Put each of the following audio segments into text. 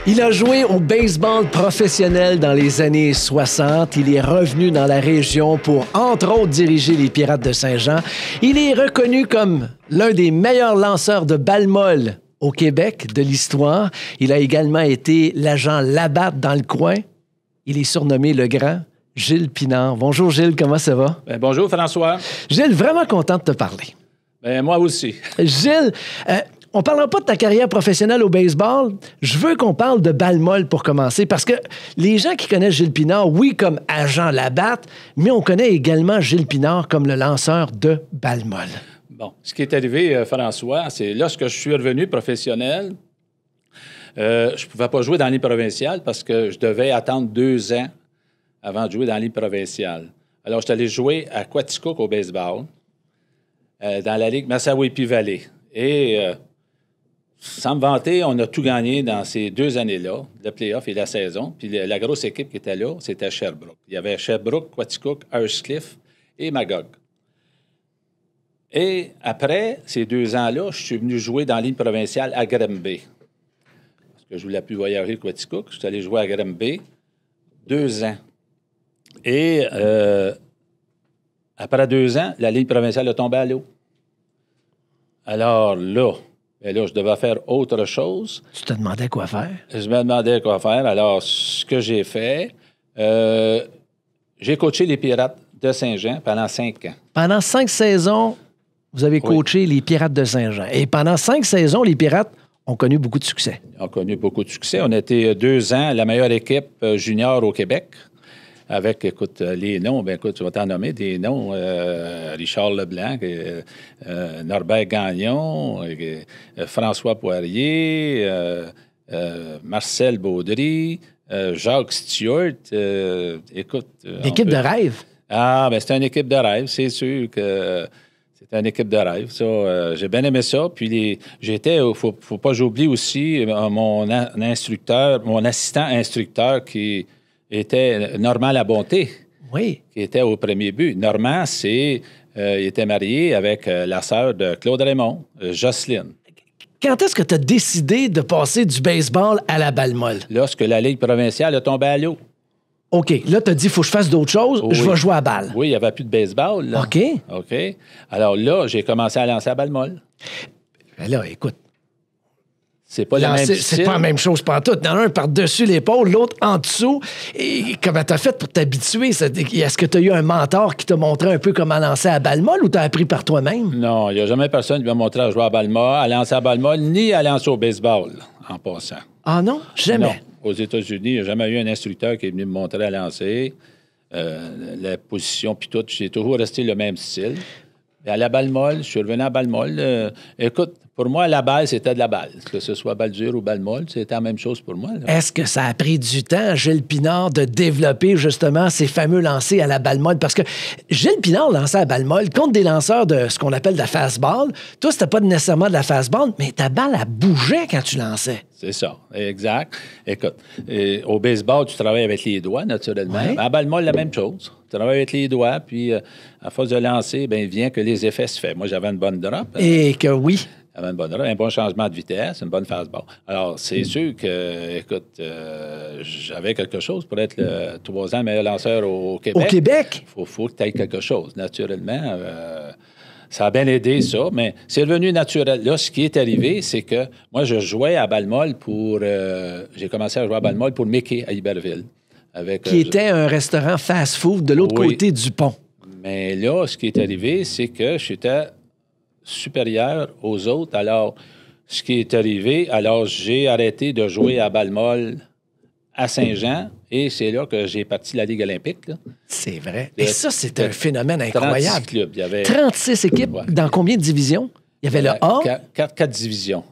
Il a joué au baseball professionnel dans les années 60. Il est revenu dans la région pour, entre autres, diriger les Pirates de Saint-Jean. Il est reconnu comme l'un des meilleurs lanceurs de balles molles au Québec de l'histoire. Il a également été l'agent Labatt dans le coin. Il est surnommé le grand Gilles Pinard. Bonjour Gilles, comment ça va? Bonjour François. Gilles, vraiment content de te parler. Moi aussi. Gilles, on ne parlera pas de ta carrière professionnelle au baseball. Je veux qu'on parle de balles molles pour commencer, parce que les gens qui connaissent Gilles Pinard, oui, comme agent Labatt, mais on connaît également Gilles Pinard comme le lanceur de balles molles. Bon, ce qui est arrivé, François, c'est lorsque je suis revenu professionnel, je ne pouvais pas jouer dans la Ligue provinciale parce que je devais attendre 2 ans avant de jouer dans la Ligue provinciale. Alors, je suis allé jouer à Quaticook au baseball, dans la Ligue Massawippi-Valley. Et sans me vanter, on a tout gagné dans ces 2 années-là, le play-off et la saison. Puis la grosse équipe qui était là, c'était Sherbrooke. Il y avait Sherbrooke, Quaticook, Earthcliff et Magog. Et après ces 2 ans-là, je suis venu jouer dans la Ligue provinciale à Granby. Parce que je ne voulais plus voyager à Quaticook. Je suis allé jouer à Granby 2 ans. Et après 2 ans, la Ligue provinciale a tombé à l'eau. Alors là, je devais faire autre chose. Tu te demandais quoi faire? Je me demandais quoi faire. Alors, ce que j'ai fait, j'ai coaché les Pirates de Saint-Jean pendant 5 ans. Pendant 5 saisons, vous avez coaché les Pirates de Saint-Jean. Et pendant 5 saisons, les Pirates ont connu beaucoup de succès. On a connu beaucoup de succès. On a été 2 ans la meilleure équipe junior au Québec. Avec, écoute, les noms, tu vas t'en nommer des noms. Richard Leblanc, Norbert Gagnon, François Poirier, Marcel Baudry, Jacques Stewart. Écoute... L'équipe de rêve? Ah, bien, c'était une équipe de rêve, c'est sûr que... C'était une équipe de rêve, ça. J'ai bien aimé ça. Puis j'étais, faut pas que j'oublie aussi mon instructeur, mon assistant instructeur qui était Normand Labonté. Oui. Qui était au premier but. Normand, il était marié avec la sœur de Claude Raymond, Jocelyne. Quand est-ce que tu as décidé de passer du baseball à la balle molle? Lorsque la Ligue provinciale a tombé à l'eau. OK. Là, tu as dit, il faut que je fasse d'autres choses. Oui. Je vais jouer à balle. Oui, il n'y avait plus de baseball. Là. OK. Alors là, j'ai commencé à lancer à balle molle. Ben là, écoute. C'est pas la même style. C'est pas la même chose pantoute. Il y en a un par-dessus l'épaule, l'autre en dessous. Et comment t'as fait pour t'habituer? Est-ce que tu as eu un mentor qui t'a montré un peu comment lancer à balle molle ou t'as appris par toi-même? Non, il n'y a jamais personne qui m'a montré à jouer à balle molle, à lancer à balle molle, ni à lancer au baseball, en passant. Ah non? Jamais? Non. Aux États-Unis, il n'y a jamais eu un instructeur qui est venu me montrer à lancer, la position, puis tout. J'ai toujours resté le même style. Et à la balle molle, je suis revenu à la balle molle. Écoute, pour moi, la balle, c'était de la balle. Que ce soit balle dure ou balle molle, c'était la même chose pour moi. Là. Est-ce que ça a pris du temps à Gilles Pinard de développer justement ces fameux lancers à la balle molle? Parce que Gilles Pinard lançait à la balle molle contre des lanceurs de ce qu'on appelle de la fastball. Toi, c'était pas nécessairement de la fastball, mais ta balle, elle bougeait quand tu lançais. C'est ça, exact. Écoute, au baseball, tu travailles avec les doigts, naturellement. Ouais. À la balle molle, la même chose. Tu travailles avec les doigts, puis à force de lancer, bien, vient que les effets se font. Moi, j'avais une bonne drop. Et que oui. J'avais une bonne drop, un bon changement de vitesse, une bonne fastball. Alors, c'est sûr que, écoute, j'avais quelque chose pour être le 3 ans meilleur lanceur au Québec. Au Québec? Faut que tu aies quelque chose, naturellement. Ça a bien aidé, ça, mais c'est devenu naturel. Là, ce qui est arrivé, c'est que moi, je jouais à balle molle pour... j'ai commencé à jouer à balle molle pour Mickey à Iberville. Qui était un restaurant fast-food de l'autre côté du pont. Mais là, ce qui est arrivé, c'est que j'étais supérieur aux autres. Alors, ce qui est arrivé, alors j'ai arrêté de jouer à balle molle à Saint-Jean, et c'est là que j'ai parti la Ligue olympique. Là. C'est vrai. Et ça, c'est un phénomène incroyable. 36 clubs. Il y avait 36 équipes. Ouais. Dans combien de divisions? Il y avait le A? 4 divisions.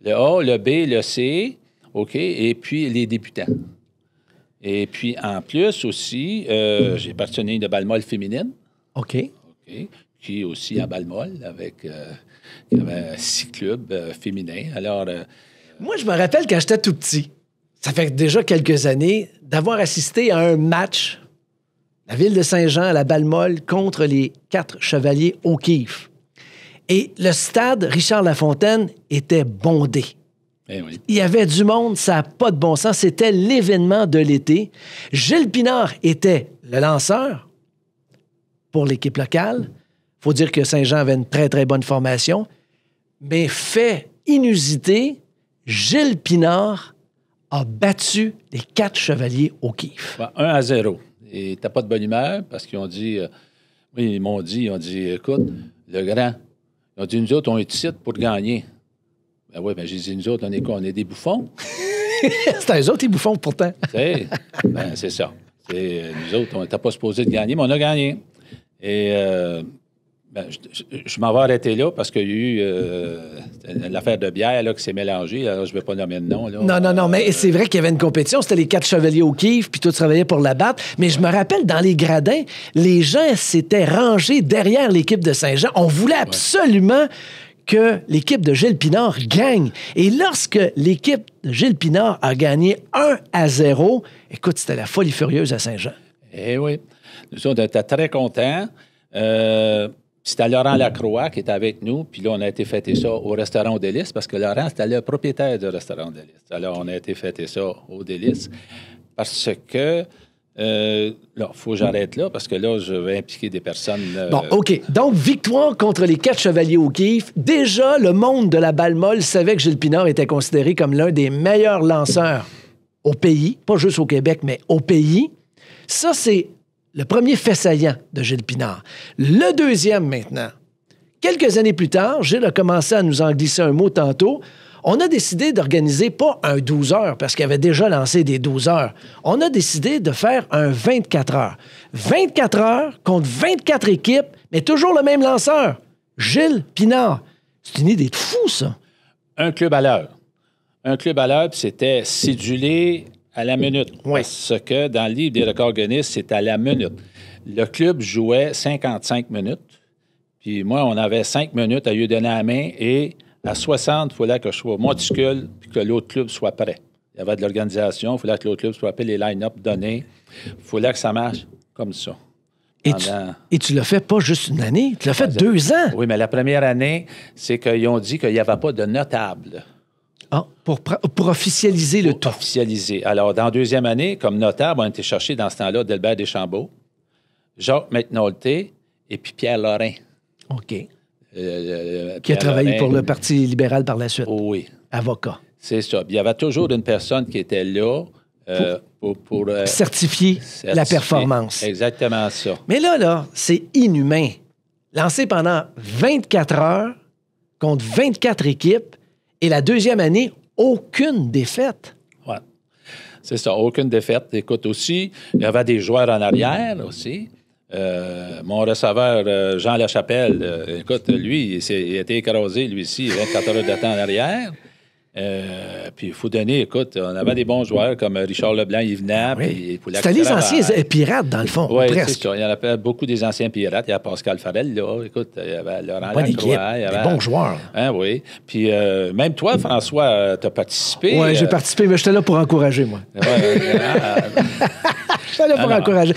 Le A, le B, le C, OK, et puis les débutants. Et puis, en plus aussi, j'ai partenaire de balle molle féminine. OK. Qui est aussi à balle molle avec... il y avait 6 clubs féminins. Alors... Moi, je me rappelle quand j'étais tout petit, ça fait déjà quelques années, d'avoir assisté à un match, la ville de Saint-Jean à la balle molle contre les 4 Chevaliers O'Keeffe. Et le stade Richard Lafontaine était bondé. Eh oui. Il y avait du monde, ça n'a pas de bon sens. C'était l'événement de l'été. Gilles Pinard était le lanceur pour l'équipe locale. Il faut dire que Saint-Jean avait une très, très bonne formation. Mais fait inusité, Gilles Pinard a battu les 4 Chevaliers O'Keeffe. 1-0. Et t'as pas de bonne humeur parce qu'ils ont dit... oui, ils m'ont dit, écoute, le grand, ils ont dit, nous autres, on est ici pour gagner. Ben oui, ben j'ai dit, nous autres, on est quoi? On est des bouffons. C'est eux autres, les bouffons, pourtant. C'est ça. Nous autres, on n'était pas supposés de gagner, mais on a gagné. Et je m'en vais arrêter là parce qu'il y a eu l'affaire de bière là, qui s'est mélangée. Alors, je ne vais pas nommer de nom. Là. Non, mais c'est vrai qu'il y avait une compétition. C'était les 4 Chevaliers O'Keeffe, puis toi, tu travaillais pour la battre. Mais je me rappelle, dans les gradins, les gens s'étaient rangés derrière l'équipe de Saint-Jean. On voulait absolument que l'équipe de Gilles Pinard gagne. Et lorsque l'équipe de Gilles Pinard a gagné 1-0, écoute, c'était la folie furieuse à Saint-Jean. Eh oui. Nous autres, on était très contents. C'était Laurent Lacroix qui était avec nous. Puis là, on a été fêter ça au restaurant au Délices parce que Laurent, c'était le propriétaire du restaurant au Délices. Alors, on a été fêter ça au Délices parce que... là, il faut que j'arrête là parce que là, je vais impliquer des personnes... Bon, OK. Donc, victoire contre les 4 Chevaliers O'Keeffe. Déjà, le monde de la balle molle savait que Gilles Pinard était considéré comme l'un des meilleurs lanceurs au pays. Pas juste au Québec, mais au pays. Ça, c'est le premier fait saillant de Gilles Pinard. Le deuxième, maintenant. Quelques années plus tard, Gilles a commencé à nous en glisser un mot tantôt. On a décidé d'organiser pas un 12 heures, parce qu'il avait déjà lancé des 12 heures. On a décidé de faire un 24 heures. 24 heures contre 24 équipes, mais toujours le même lanceur. Gilles Pinard. C'est une idée de fou, ça. Un club à l'heure. Un club à l'heure, puis c'était cédulé à la minute. Oui. Parce que dans le livre des records Guinness, c'est à la minute. Le club jouait 55 minutes. Puis moi, on avait 5 minutes à lui donner la main et à 60, il fallait que je sois monticule puis que l'autre club soit prêt. Il y avait de l'organisation, il fallait que l'autre club soit prêt, les line-up donnés. Il fallait que ça marche comme ça. Et tu l'as fait pas juste une année, tu l'as fait 2 ans. Oui, mais la première année, c'est qu'ils ont dit qu'il n'y avait pas de notable. Ah, pour officialiser le tout. Officialiser. Alors, dans la deuxième année, comme notable, on a été chercher dans ce temps-là Delbert Deschambault, Jacques McNulty et puis Pierre Lorrain. OK. Qui a travaillé pour le Parti libéral par la suite. Oui. Avocat. C'est ça. Puis il y avait toujours une personne qui était là pour certifier la performance. Exactement ça. Mais là, c'est inhumain. Lancé pendant 24 heures contre 24 équipes et la deuxième année, aucune défaite. Oui. C'est ça, aucune défaite. Écoute, aussi, il y avait des joueurs en arrière aussi. Mon receveur, Jean Lachapelle, écoute, lui, il a été écrasé, lui aussi, 24 heures de temps en arrière. Puis il faut donner, écoute, on avait des bons joueurs comme Richard Leblanc, il venait. Oui. C'était les anciens pirates, dans le fond, oui, presque. C'est ça. Il y en avait beaucoup des anciens pirates. Il y a Pascal Farrell, là. Écoute, il y avait Laurent Bonne Lacroix. équipe, Il y avait... des bons joueurs. Hein, oui. Puis même toi, François, tu as participé. Oui, j'ai participé, mais j'étais là pour encourager, moi. J'étais là pour encourager.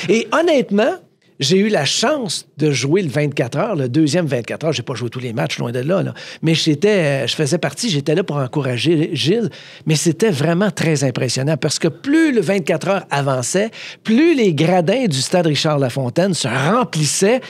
Et honnêtement, j'ai eu la chance de jouer le 24 heures, le deuxième 24 heures. Je n'ai pas joué tous les matchs, loin de là. Mais je faisais partie, j'étais là pour encourager Gilles. Mais c'était vraiment très impressionnant parce que plus le 24 heures avançait, plus les gradins du stade Richard-Lafontaine se remplissaient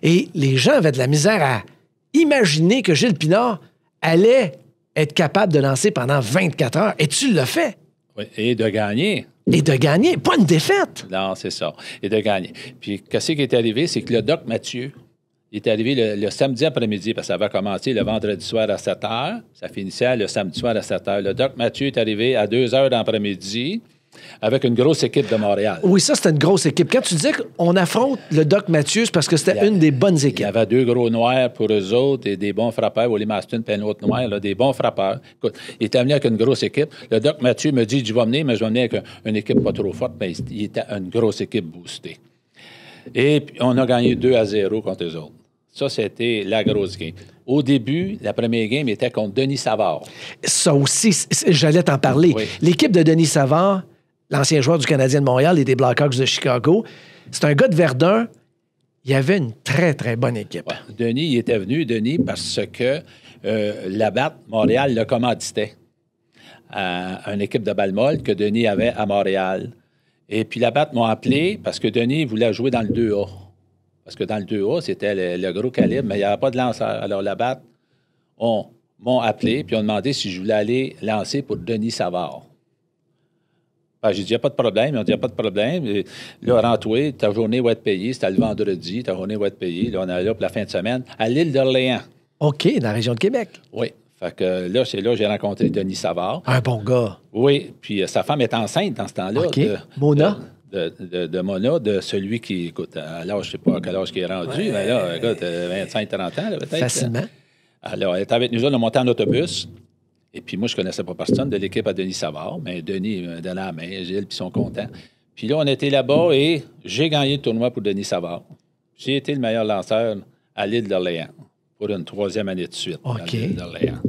et les gens avaient de la misère à imaginer que Gilles Pinard allait être capable de lancer pendant 24 heures. Et tu l'as fait. Oui, et de gagner. Et de gagner, pas une défaite. Non, c'est ça. Et de gagner. Puis, qu'est-ce qui est arrivé? C'est que le doc Mathieu, il est arrivé le samedi après-midi, parce que ça avait commencé le vendredi soir à 7 h. Ça finissait le samedi soir à 7 h. Le doc Mathieu est arrivé à 2 h d'après-midi avec une grosse équipe de Montréal. Oui, ça, c'était une grosse équipe. Quand tu disais qu'on affronte le doc Mathieu, c'est parce que c'était une des bonnes équipes. Il y avait 2 gros noirs pour eux autres et des bons frappeurs. Willie Maston et un autre noir, là, des bons frappeurs. Écoute, il était venu avec une grosse équipe. Le doc Mathieu me dit, je vais venir, mais je vais venir avec une équipe pas trop forte. Mais il était une grosse équipe boostée. Et puis, on a gagné 2-0 contre eux autres. Ça, c'était la grosse game. Au début, la première game était contre Denis Savard. Ça aussi, j'allais t'en parler. Oui. L'équipe de Denis Savard, l'ancien joueur du Canadien de Montréal et des Blackhawks de Chicago, c'est un gars de Verdun. il y avait une très, très bonne équipe. Ouais. Denis, il était venu, Denis, parce que la BAT, Montréal, le commanditait à une équipe de balle molle que Denis avait à Montréal. Et puis la BAT m'a appelé parce que Denis voulait jouer dans le 2A. Parce que dans le 2A, c'était le gros calibre, mais il n'y avait pas de lanceur. Alors la BAT m'ont appelé puis ont demandé si je voulais aller lancer pour Denis Savard. Ben, j'ai dit, il n'y a pas de problème. Ils ont dit, il n'y a pas de problème. Et là, rentre-toi, ta journée va être payée. C'était le vendredi, ta journée va être payée. Là, on est là pour la fin de semaine à l'île d'Orléans. OK, dans la région de Québec. Oui. Fait que là, c'est là que j'ai rencontré Denis Savard. Un bon gars. Oui. Puis sa femme est enceinte dans ce temps-là. OK. Mona? De Mona, de celui qui, écoute, à l'âge, je ne sais pas à quel âge qui est rendu, mais là, écoute, 25-30 ans, là, peut-être. Facilement. Alors, elle était avec nous, on a monté en autobus. Et puis moi, je ne connaissais pas personne de l'équipe à Denis Savard, mais Denis me donnait la main, Gilles, puis ils sont contents. Puis là, on était là-bas et j'ai gagné le tournoi pour Denis Savard. J'ai été le meilleur lanceur à l'île d'Orléans pour une 3e année de suite. OK. À l'île d'Orléans,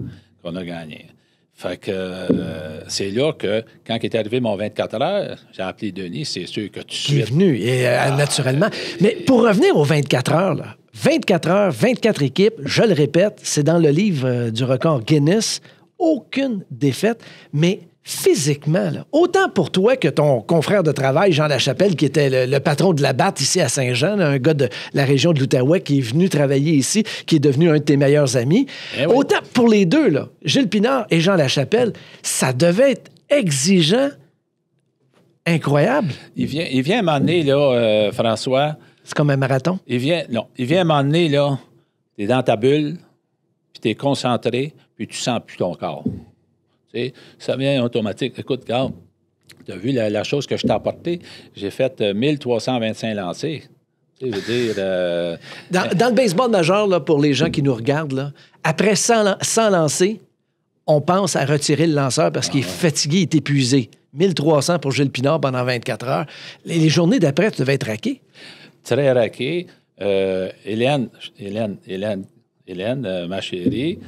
qu'on a gagné. Fait que c'est là que, quand il est arrivé mon 24 heures, j'ai appelé Denis, c'est sûr que tu Qui est venu, naturellement. Mais pour revenir aux 24 heures, là, 24 heures, 24 équipes, je le répète, c'est dans le livre du record Guinness, aucune défaite, mais physiquement, là, autant pour toi que ton confrère de travail, Jean Lachapelle, qui était le patron de la BAT ici à Saint-Jean, là, un gars de la région de l'Outaouais qui est venu travailler ici, qui est devenu un de tes meilleurs amis. Eh oui. Autant pour les deux, là, Gilles Pinard et Jean Lachapelle, ça devait être exigeant, incroyable. Il vient m'emmener, là, François. C'est comme un marathon. Il vient m'emmener, là, t'es dans ta bulle, puis t'es concentré, puis tu sens plus ton corps. Tu sais, ça vient automatique. Écoute, regarde, tu as vu la chose que je t'ai apportée? J'ai fait 1325 lancers. Tu sais, je veux dire... Dans le baseball majeur, là, pour les gens qui nous regardent, là, après 100 lancers, on pense à retirer le lanceur parce qu'il est fatigué, il est épuisé. 1300 pour Gilles Pinard pendant 24 heures. Les journées d'après, tu devais être raqué. Très raqué. Hélène, ma chérie,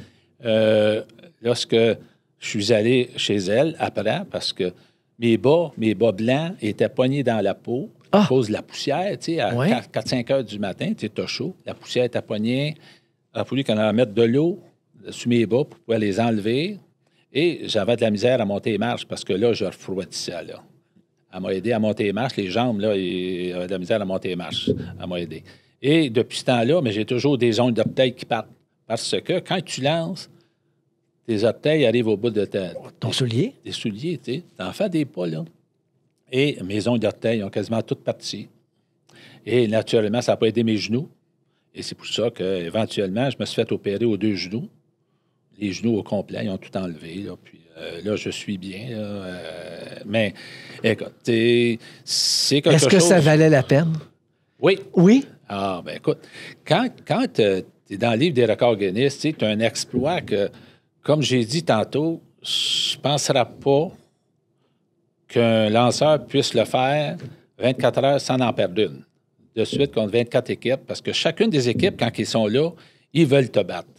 lorsque je suis allé chez elle après, parce que mes bas blancs étaient poignés dans la peau à cause de la poussière, tu sais, à 4-5 heures du matin, tu sais, chaud, la poussière était poignée, il a fallu qu'on en mette de l'eau sur mes bas pour pouvoir les enlever, et j'avais de la misère à monter les marches, parce que là, je refroidissais, là. Elle m'a aidé à monter les marches, les jambes, là, il avait de la misère à monter les marches, elle m'a aidé. Et depuis ce temps-là, mais j'ai toujours des ongles d'orteil qui partent, parce que quand tu lances, tes orteils arrivent au bout de ton soulier? Des souliers, tu sais. T'en fais des pas, là. Et mes ongles d'orteil ont quasiment toutes parti. Et naturellement, ça n'a pas aidé mes genoux. Et c'est pour ça qu'éventuellement, je me suis fait opérer aux 2 genoux. Les genoux au complet, ils ont tout enlevé, là. Puis là, je suis bien, là. Mais, écoute, c'est quelque chose... Est-ce que ça valait la peine? Oui. Oui? Ah, ben écoute, quand tu es dans le livre des records Guinness, tu as un exploit que, comme j'ai dit tantôt, je ne penserais pas qu'un lanceur puisse le faire 24 heures sans en perdre une. De suite contre 24 équipes, parce que chacune des équipes, quand ils sont là, ils veulent te battre.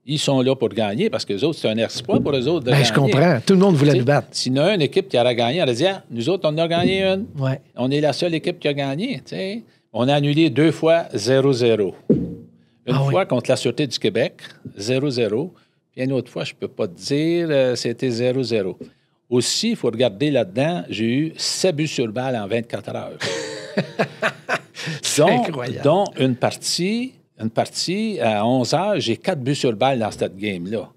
Ils sont là pour gagner, parce que les autres, c'est un exploit pour eux autres de gagner. Je comprends. Tout le monde voulait nous battre. S'il y en a une équipe qui aurait gagné, on aurait dit, nous autres, on en a gagné une. Ouais. On est la seule équipe qui a gagné, tu sais. On a annulé 2 fois 0-0. Une fois contre la Sûreté du Québec, 0-0. Puis une autre fois, je ne peux pas te dire, c'était 0-0. Aussi, il faut regarder là-dedans, j'ai eu 7 buts sur balle en 24 heures. C'est incroyable. Dont une partie à 11 heures, j'ai 4 buts sur balle dans cette game-là.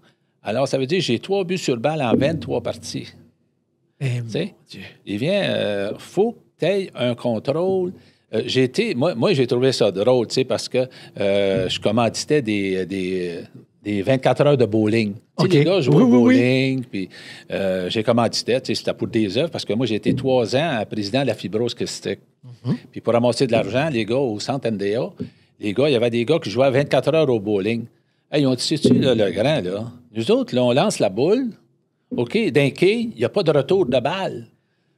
Alors, ça veut dire que j'ai 3 buts sur balle en 23 parties. Tu sais, il vient, faut que tu aies un contrôle. Moi, j'ai trouvé ça drôle, tu sais, parce que je commanditais des 24 heures de bowling. Tu sais, les gars jouaient au bowling, puis j'ai commandité, tu sais, c'était pour des œuvres, parce que moi, j'ai été 3 ans président de la fibrose kystique. Puis pour ramasser de l'argent, les gars, au centre MDA, il y avait des gars qui jouaient 24 heures au bowling. Hey, ils ont dit, sais-tu, là, le grand, là, nous autres, là, on lance la boule, OK, d'un quai, il n'y a pas de retour de balle.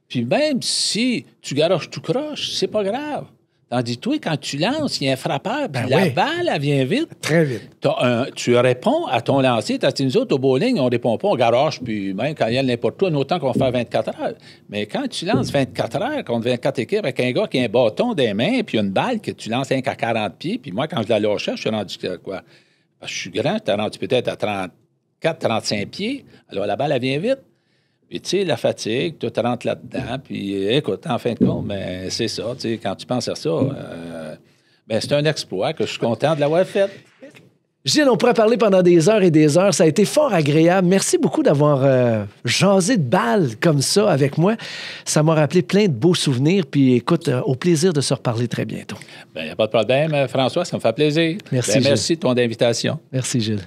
Puis même si tu garoches tout croche, c'est pas grave. Tandis que toi, quand tu lances, il y a un frappeur, puis Ben la oui. balle, elle vient vite. Très vite. Tu réponds à ton lancer. Nous autres, au bowling, on répond pas, on garoche, puis même quand il y a n'importe quoi, autant qu'on va faire 24 heures. Mais quand tu lances 24 heures contre 24 équipes avec un gars qui a un bâton des mains, puis une balle que tu lances 5 à 40 pieds, puis moi, quand je la lâchais, je suis rendu quoi? Parce que je suis grand, tu rendu peut-être à 34, 35 pieds. Alors, la balle, elle vient vite. Puis, tu sais, la fatigue, tout rentre là-dedans. Puis, écoute, en fin de compte, ben, c'est ça. Tu sais, quand tu penses à ça, ben, c'est un exploit que je suis content de l'avoir fait. Gilles, on pourrait parler pendant des heures et des heures. Ça a été fort agréable. Merci beaucoup d'avoir jasé de balles comme ça avec moi. Ça m'a rappelé plein de beaux souvenirs. Puis, écoute, au plaisir de se reparler très bientôt. Bien, il n'y a pas de problème, François. Ça me fait plaisir. Merci, Ben, Gilles. merci de ton invitation. Merci, Gilles.